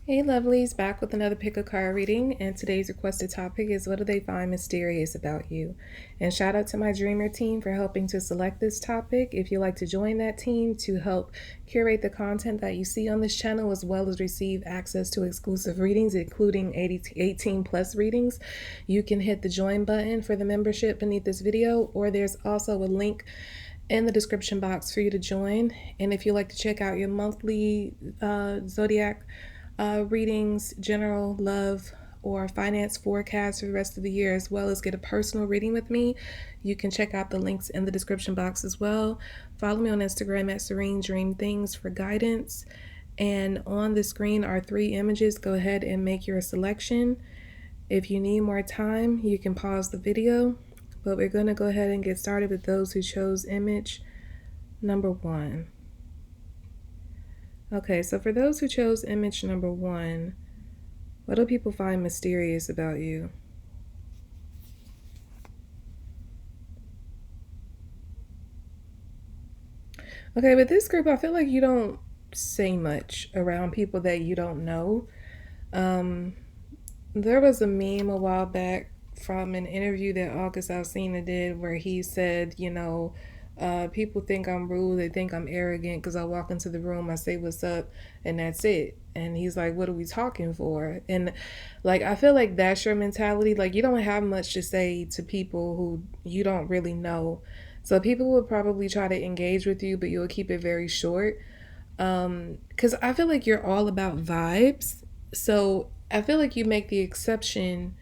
Hey lovelies, back with another pick a card reading, and today's requested topic is what do they find mysterious about you? And shout out to my dreamer team for helping to select this topic. If you'd like to join that team to help curate the content that you see on this channel, as well as receive access to exclusive readings, including 18 plus readings, you can hit the join button for the membership beneath this video, or there's also a link in the description box for you to join. And if you'd like to check out your monthly Zodiac readings, general love, or finance forecast for the rest of the year, as well as get a personal reading with me, you can check out the links in the description box as well. Follow me on Instagram at Serene Dream Things for guidance. And on the screen are 3 images. Go ahead and make your selection. If you need more time, you can pause the video. But we're going to go ahead and get started with those who chose image number 1. Okay, so for those who chose image number 1, what do people find mysterious about you? Okay, with this group, I feel like you don't say much around people that you don't know. There was a meme a while back from an interview that August Alsina did where he said, people think I'm rude, they think I'm arrogant because I walk into the room, I say what's up, and that's it. And he's like, what are we talking for? And like, I feel like that's your mentality. Like, you don't have much to say to people who you don't really know. So people will probably try to engage with you, but you'll keep it very short. Because I feel like you're all about vibes. So I feel like you make the exception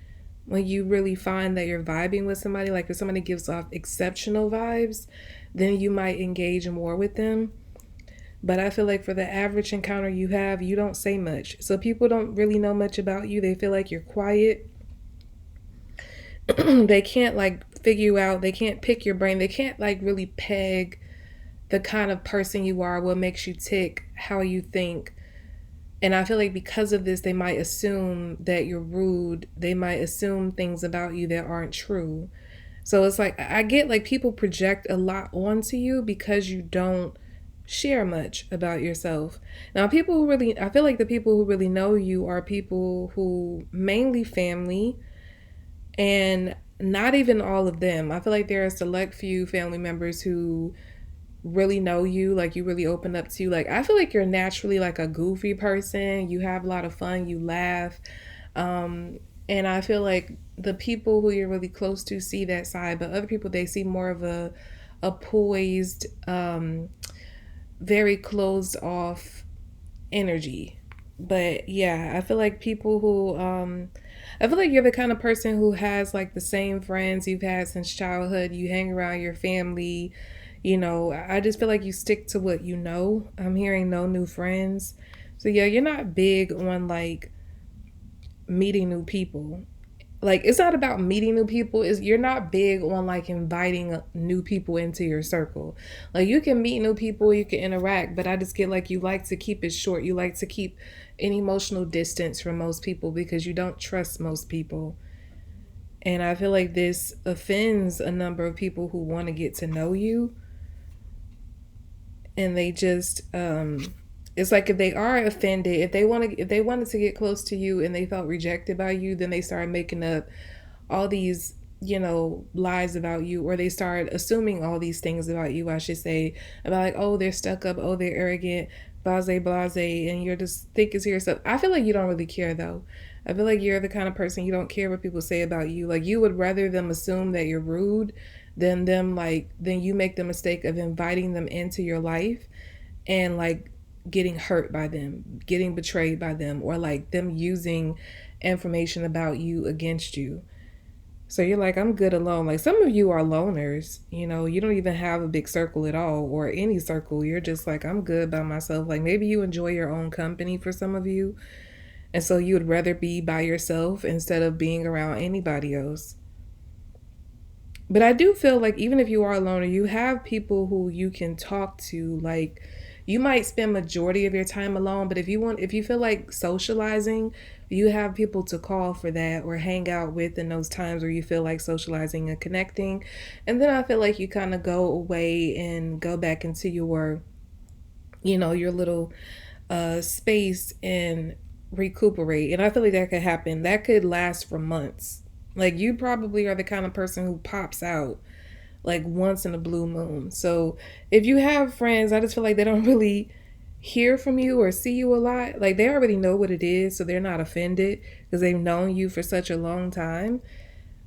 when you really find that you're vibing with somebody. Like if somebody gives off exceptional vibes, then you might engage more with them. But I feel like for the average encounter you have, you don't say much. So people don't really know much about you. They feel like you're quiet. They can't like figure you out. They can't pick your brain. They can't like really peg the kind of person you are, what makes you tick, how you think. And I feel like because of this, they might assume that you're rude. They might assume things about you that aren't true. So it's like, I get like people project a lot onto you because you don't share much about yourself. Now, people who really, I feel like the people who really know you are people who mainly family, and not even all of them. I feel like there are a select few family members who really know you, like you really open up to. Like I feel like you're naturally like a goofy person. You have a lot of fun, you laugh. And I feel like the people who you're really close to see that side, but other people they see more of a poised, very closed off energy. But yeah, I feel like people who I feel like you're the kind of person who has like the same friends you've had since childhood. You hang around your family. I just feel like you stick to what you know. I'm hearing no new friends. So yeah, you're not big on like meeting new people. Like it's not about meeting new people. Is you're not big on like inviting new people into your circle. Like you can meet new people, you can interact, but I just get like you like to keep it short. You like to keep an emotional distance from most people because you don't trust most people. And I feel like this offends a number of people who want to get to know you, and they just it's like if they are offended, if they wanted to get close to you and they felt rejected by you, then they start making up all these lies about you, or they start assuming all these things about you, I should say, about like, oh, they're stuck up, oh, they're arrogant, blase, and you're just thinking to yourself, I feel like you don't really care though. I feel like you're the kind of person you don't care what people say about you. Like you would rather them assume that you're rude than them like then you make the mistake of inviting them into your life and like getting hurt by them, getting betrayed by them, or like them using information about you against you. So you're like, I'm good alone. Like some of you are loners, you don't even have a big circle at all or any circle. You're just like, I'm good by myself. Like maybe you enjoy your own company for some of you. And so you would rather be by yourself instead of being around anybody else. But I do feel like even if you are a loner, you have people who you can talk to. Like you might spend majority of your time alone, but if you feel like socializing, you have people to call for that or hang out with in those times where you feel like socializing and connecting. And then I feel like you kind of go away and go back into your little space and recuperate. And I feel like that could happen. That could last for months. Like you probably are the kind of person who pops out like once in a blue moon. So if you have friends, I just feel like they don't really hear from you or see you a lot. Like they already know what it is, so they're not offended because they've known you for such a long time.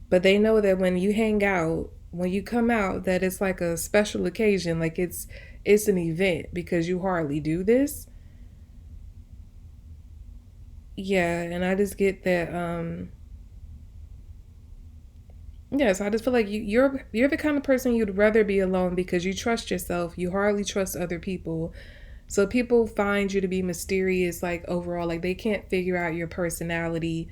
But they know that when you hang out, when you come out, that it's like a special occasion, like it's an event because you hardly do this. Yeah, and I just get that yeah, so I just feel like you're the kind of person you'd rather be alone because you trust yourself. You hardly trust other people. So people find you to be mysterious, like overall, like they can't figure out your personality.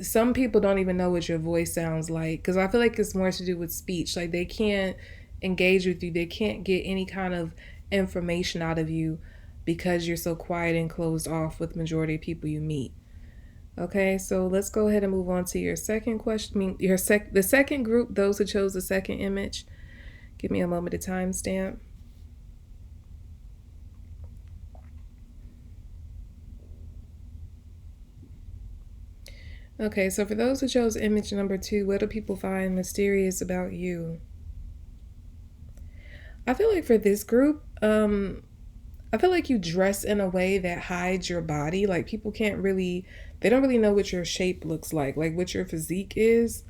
Some people don't even know what your voice sounds like because I feel like it's more to do with speech. Like they can't engage with you, they can't get any kind of information out of you because you're so quiet and closed off with majority of people you meet. Okay, so let's go ahead and move on to your second question. I mean, the second group, those who chose the second image. Give me a moment to timestamp. Okay, so for those who chose image number 2, what do people find mysterious about you? I feel like for this group, I feel like you dress in a way that hides your body. Like people can't really, they don't really know what your shape looks like what your physique is.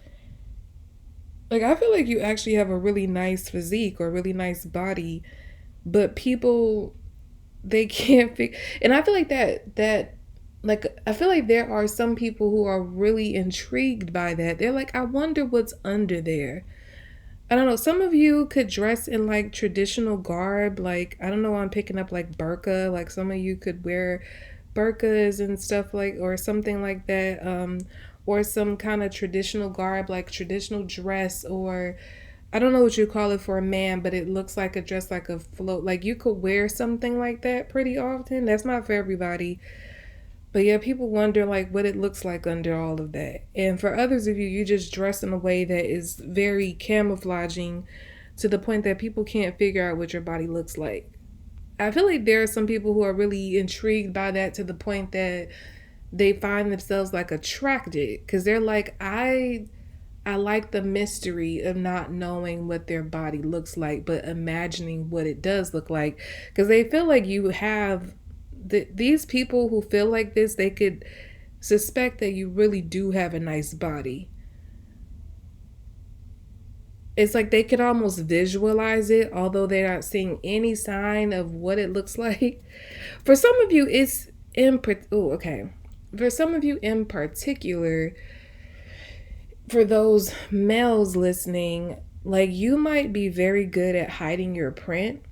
Like I feel like you actually have a really nice physique or a really nice body, but people they can't figure. And I feel like that like I feel like there are some people who are really intrigued by that. They're like, I wonder what's under there. I don't know. Some of you could dress in like traditional garb. Like, I don't know, I'm picking up like burqa. Like, some of you could wear burqas and stuff like, or something like that. Or some kind of traditional garb, like traditional dress, or I don't know what you call it for a man, but it looks like a dress, like a float. Like, you could wear something like that pretty often. That's not for everybody. But yeah, people wonder like what it looks like under all of that. And for others of you, you just dress in a way that is very camouflaging to the point that people can't figure out what your body looks like. I feel like there are some people who are really intrigued by that to the point that they find themselves like attracted because they're like, I like the mystery of not knowing what their body looks like, but imagining what it does look like. Because they feel like you have these people who feel like this, they could suspect that you really do have a nice body. It's like they could almost visualize it, although they're not seeing any sign of what it looks like. For some of you, it's oh, okay. For some of you in particular, for those males listening, like you might be very good at hiding your print,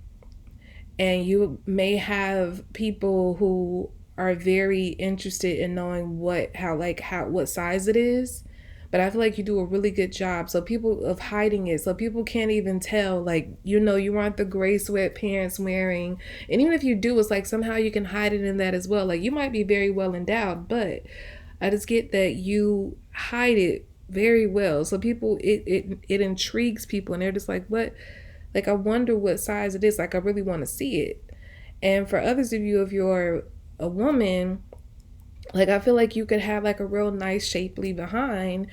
and you may have people who are very interested in knowing what size it is, but I feel like you do a really good job so people of hiding it, so people can't even tell, like, you aren't the gray sweatpants wearing, and even if you do, it's like somehow you can hide it in that as well. Like, you might be very well endowed, but I just get that you hide it very well, so people, it intrigues people, and they're just like, what, like, I wonder what size it is. Like, I really want to see it. And for others of you, if you're a woman, like, I feel like you could have like a real nice shapely behind,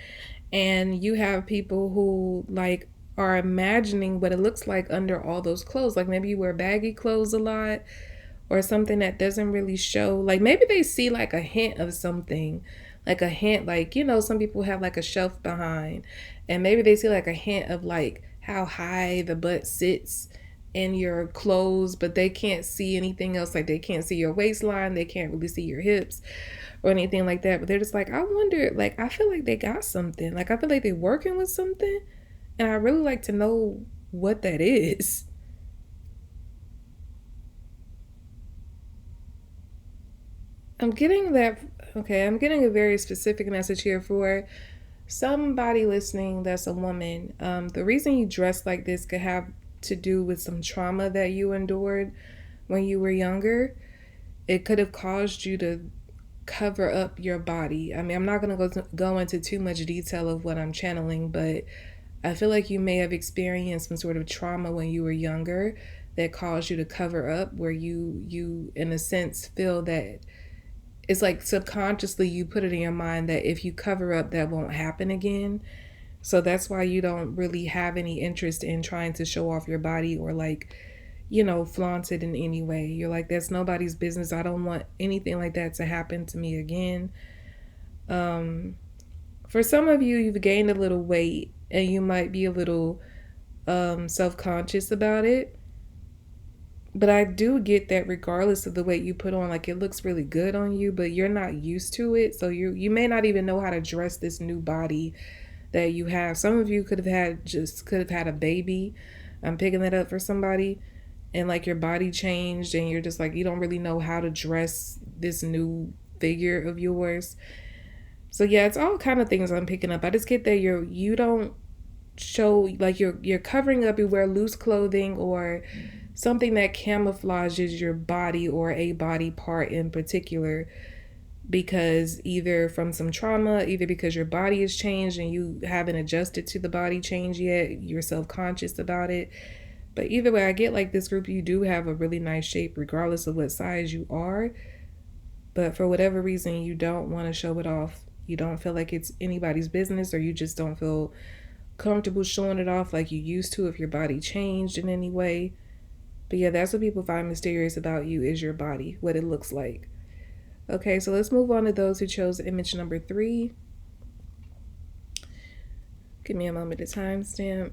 and you have people who like are imagining what it looks like under all those clothes. Like, maybe you wear baggy clothes a lot or something that doesn't really show. Like, maybe they see like a hint of something, like a hint, like, some people have like a shelf behind, and maybe they see like a hint of like how high the butt sits in your clothes, but they can't see anything else. Like, they can't see your waistline, they can't really see your hips or anything like that. But they're just like, I wonder, like, I feel like they got something. Like, I feel like they're working with something, and I really like to know what that is. I'm getting that. Okay, I'm getting a very specific message here for somebody listening that's a woman. The reason you dress like this could have to do with some trauma that you endured when you were younger. It could have caused you to cover up your body. I mean, I'm not going to go into too much detail of what I'm channeling, but I feel like you may have experienced some sort of trauma when you were younger that caused you to cover up, where you in a sense feel that it's like subconsciously you put it in your mind that if you cover up, that won't happen again. So that's why you don't really have any interest in trying to show off your body or like, flaunt it in any way. You're like, that's nobody's business. I don't want anything like that to happen to me again. Um, for some of you, you've gained a little weight and you might be a little self conscious about it. But I do get that regardless of the weight you put on, like it looks really good on you, but you're not used to it. So you may not even know how to dress this new body that you have. Some of you could have had a baby. I'm picking that up for somebody, and like your body changed and you're just like you don't really know how to dress this new figure of yours. So yeah, it's all kind of things I'm picking up. I just get that you don't show like you're covering up. You wear loose clothing or something that camouflages your body or a body part in particular, because either from some trauma, either because your body has changed and you haven't adjusted to the body change yet, you're self-conscious about it. But either way, I get like this group, you do have a really nice shape regardless of what size you are, but for whatever reason you don't want to show it off. You don't feel like it's anybody's business, or you just don't feel comfortable showing it off like you used to if your body changed in any way. But yeah, that's what people find mysterious about you, is your body, what it looks like. Okay, so let's move on to those who chose image number 3. Give me a moment to timestamp.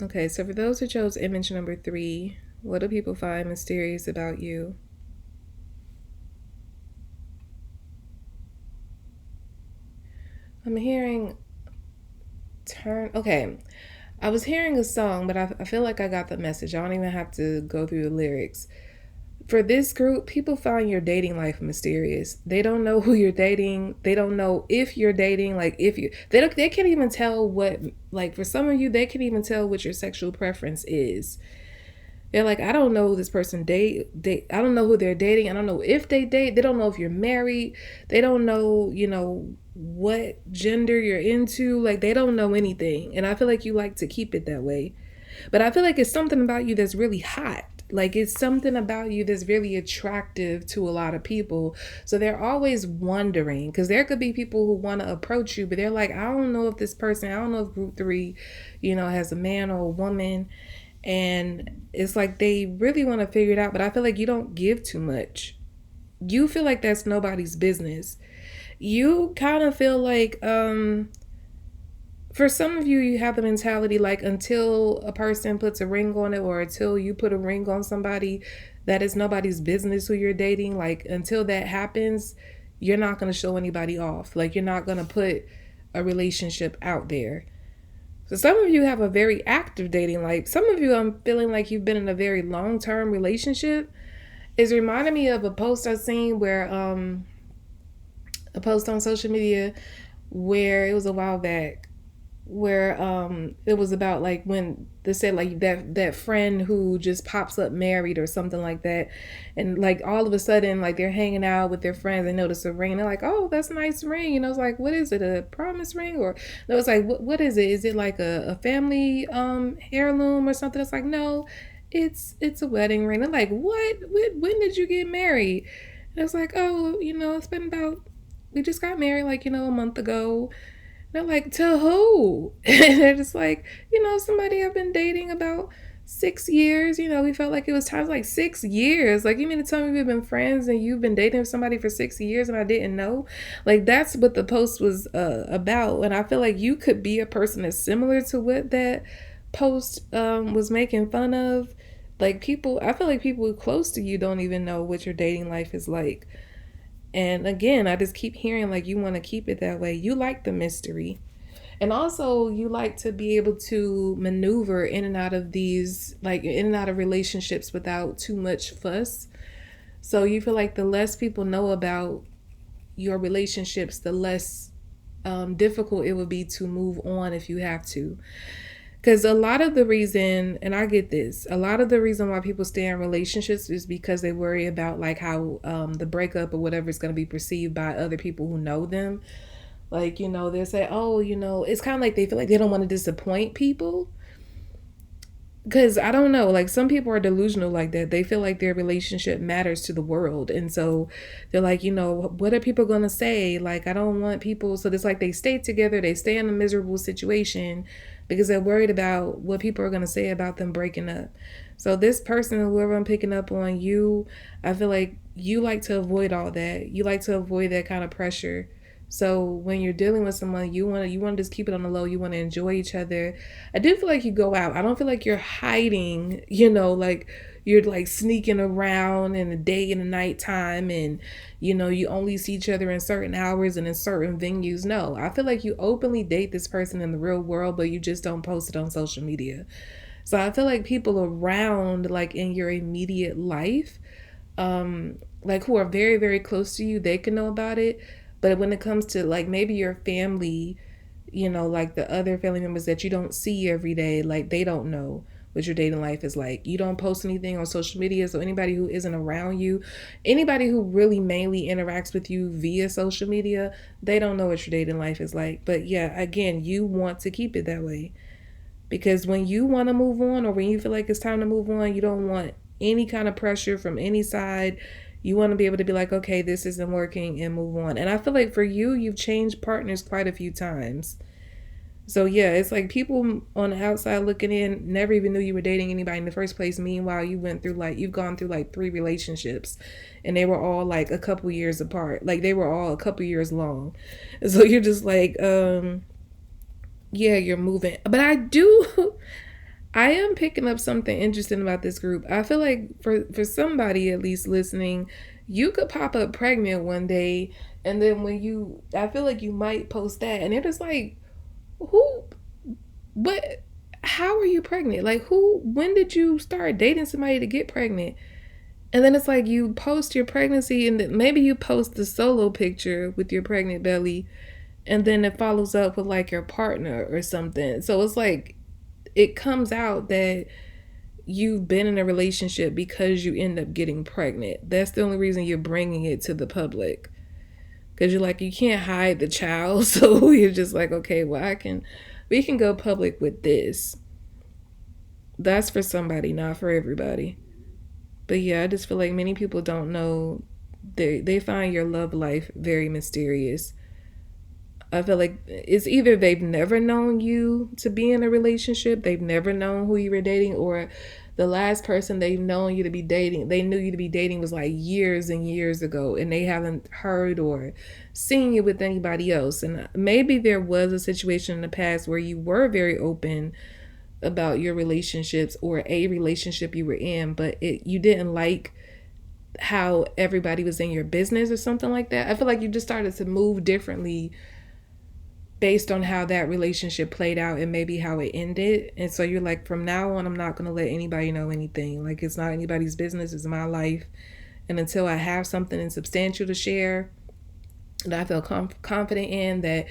Okay, so for those who chose image number 3, what do people find mysterious about you? I'm hearing okay, I was hearing a song, but I feel like I got the message. I don't even have to go through the lyrics. For this group, people find your dating life mysterious. They don't know who you're dating. They don't know if you're dating. Like if you, they can't even tell what. Like for some of you, they can't even tell what your sexual preference is. They're like, I don't know who this person date. I don't know who they're dating. I don't know if they date. They don't know if you're married. They don't know, what gender you're into. Like they don't know anything. And I feel like you like to keep it that way. But I feel like it's something about you that's really hot. Like it's something about you that's really attractive to a lot of people. So they're always wondering, because there could be people who want to approach you, but they're like, I don't know if this person, I don't know if group 3, has a man or a woman. And it's like they really want to figure it out, but I feel like you don't give too much. You feel like that's nobody's business. You kind of feel like, for some of you, you have the mentality like until a person puts a ring on it, or until you put a ring on somebody, that is nobody's business who you're dating. Like until that happens, you're not going to show anybody off. Like you're not going to put a relationship out there. So some of you have a very active dating life. Some of you, I'm feeling like you've been in a very long-term relationship. It's reminding me of a post I've seen where, a post on social media where it was a while back, where it was about like when they said like that friend who just pops up married or something like that, and like all of a sudden like they're hanging out with their friends, they notice a ring, they're like, oh, that's a nice ring, it's like, what is it, a promise ring? Or no, it's like, what is it like a family heirloom or something? It's like, no, it's a wedding ring. They're like, what, when did you get married? And it's like, oh, it's been about, we just got married like a month ago. They're like, to who? And they're just like, somebody I've been dating about 6 years. We felt like it was time, like 6 years. Like, you mean to tell me we've been friends and you've been dating somebody for 6 years and I didn't know? Like, that's what the post was about. And I feel like you could be a person that's similar to what that post was making fun of. Like people, I feel like people close to you don't even know what your dating life is like. And again, I just keep hearing like you want to keep it that way. You like the mystery. And also you like to be able to maneuver in and out of these, like in and out of relationships without too much fuss. So you feel like the less people know about your relationships, the less difficult it would be to move on if you have to. Because a lot of the reason, and I get this, a lot of the reason why people stay in relationships is because they worry about like how the breakup or whatever is going to be perceived by other people who know them. Like, they'll say, oh, it's kind of like they feel like they don't want to disappoint people. Because I don't know, like some people are delusional like that. They feel like their relationship matters to the world. And so they're like, what are people going to say? Like, I don't want people. So it's like they stay together, they stay in a miserable situation because they're worried about what people are going to say about them breaking up. So this person, whoever I'm picking up on, you, I feel like you like to avoid all that. You like to avoid that kind of pressure. So when you're dealing with someone, you want to just keep it on the low. You want to enjoy each other. I do feel like you go out. I don't feel like you're hiding, like you're like sneaking around in the day and the nighttime and you only see each other in certain hours and in certain venues. No, I feel like you openly date this person in the real world, but you just don't post it on social media. So I feel like people around, like in your immediate life, like who are very, very close to you, they can know about it. But when it comes to like maybe your family, like the other family members that you don't see every day, like they don't know what your dating life is like. You don't post anything on social media, so anybody who isn't around you, anybody who really mainly interacts with you via social media, they don't know what your dating life is like. But yeah, again, you want to keep it that way because when you want to move on or when you feel like it's time to move on, you don't want any kind of pressure from any side. You want to be able to be like, okay, this isn't working and move on. And I feel like for you, you've changed partners quite a few times. So yeah, it's like people on the outside looking in never even knew you were dating anybody in the first place. Meanwhile, you've gone through like 3 relationships and they were all like a couple years apart. Like they were all a couple years long. So you're just like, yeah, you're moving. But I am picking up something interesting about this group. I feel like for somebody at least listening, you could pop up pregnant one day and then I feel like you might post that and they're just like, who, what, how are you pregnant? Like when did you start dating somebody to get pregnant? And then it's like you post your pregnancy and then maybe you post the solo picture with your pregnant belly and then it follows up with like your partner or something. So it's like it comes out that you've been in a relationship because you end up getting pregnant. That's the only reason you're bringing it to the public. Because you're like, you can't hide the child. So you're just like, okay, well, we can go public with this. That's for somebody, not for everybody. But yeah, I just feel like many people don't know. They find your love life very mysterious. I feel like it's either they've never known you to be in a relationship, they've never known who you were dating, or the last person they've known you to be dating, they knew you to be dating was like years and years ago, and they haven't heard or seen you with anybody else. And maybe there was a situation in the past where you were very open about your relationships or a relationship you were in, but you didn't like how everybody was in your business or something like that. I feel like you just started to move differently based on how that relationship played out and maybe how it ended. And so you're like, from now on, I'm not going to let anybody know anything. Like, it's not anybody's business. It's my life. And until I have something substantial to share that I feel confident in, that,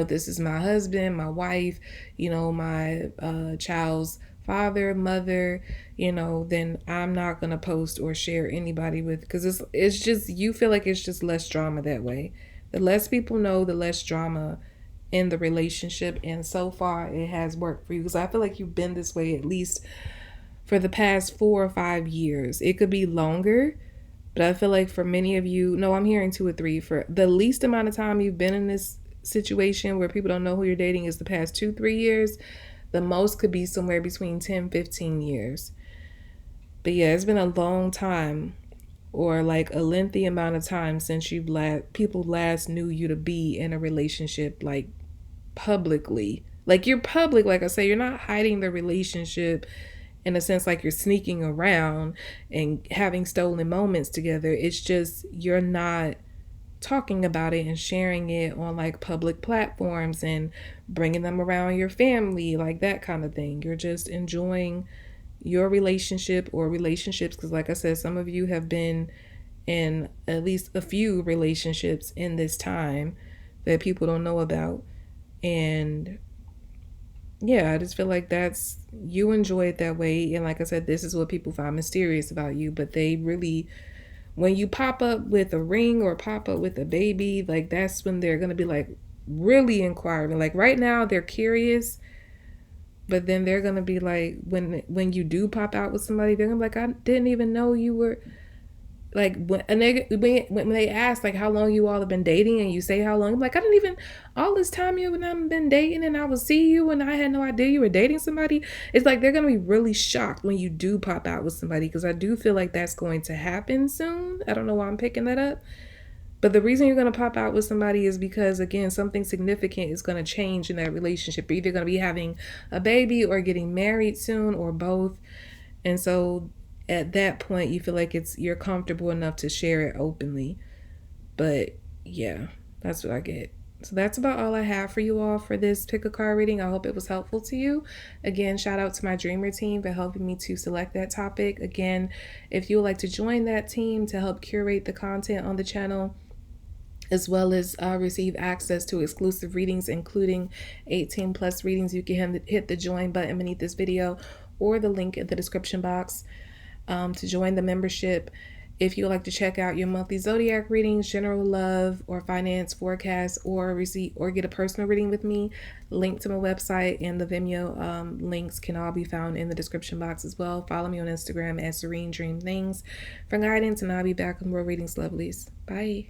this is my husband, my wife, my child's father, mother, then I'm not going to post or share anybody with, because it's just, you feel like it's just less drama that way. The less people know, the less drama in the relationship, and so far it has worked for you, because I feel like you've been this way at least for the past 4 or 5 years. It could be longer, but I feel like for many of you, no, I'm hearing 2 or 3, for the least amount of time you've been in this situation where people don't know who you're dating is the past 2-3 years. The most could be somewhere between 10-15 years. But yeah, it's been a long time, or like a lengthy amount of time since people last knew you to be in a relationship, like publicly. Like, you're public, like I say, you're not hiding the relationship in a sense like you're sneaking around and having stolen moments together. It's just you're not talking about it and sharing it on like public platforms and bringing them around your family, like that kind of thing. You're just enjoying your relationship or relationships, because like I said, some of you have been in at least a few relationships in this time that people don't know about. And yeah, I just feel like you enjoy it that way. And like I said, this is what people find mysterious about you. But they really, when you pop up with a ring or pop up with a baby, like that's when they're going to be like really inquiring. Like right now they're curious, But then they're gonna be like, when you do pop out with somebody, they're gonna be like, I didn't even know you were like, when they ask like how long you all have been dating, and you say how long, I'm like, I didn't even, all this time you and I've been dating, and I would see you and I had no idea you were dating somebody. It's like they're gonna be really shocked when you do pop out with somebody, because I do feel like that's going to happen soon. I don't know why I'm picking that up. But the reason you're going to pop out with somebody is because, again, something significant is going to change in that relationship. You're either going to be having a baby or getting married soon, or both. And so at that point, you feel like you're comfortable enough to share it openly. But yeah, that's what I get. So that's about all I have for you all for this pick a card reading. I hope it was helpful to you. Again, shout out to my dreamer team for helping me to select that topic. Again, if you would like to join that team to help curate the content on the channel, as well as receive access to exclusive readings, including 18 plus readings, you can hit the join button beneath this video or the link in the description box to join the membership. If you would like to check out your monthly zodiac readings, general love or finance forecast, or get a personal reading with me, link to my website and the Vimeo links can all be found in the description box as well. Follow me on Instagram at Serene Dream Things for guidance, and I'll be back with more readings, lovelies. Bye.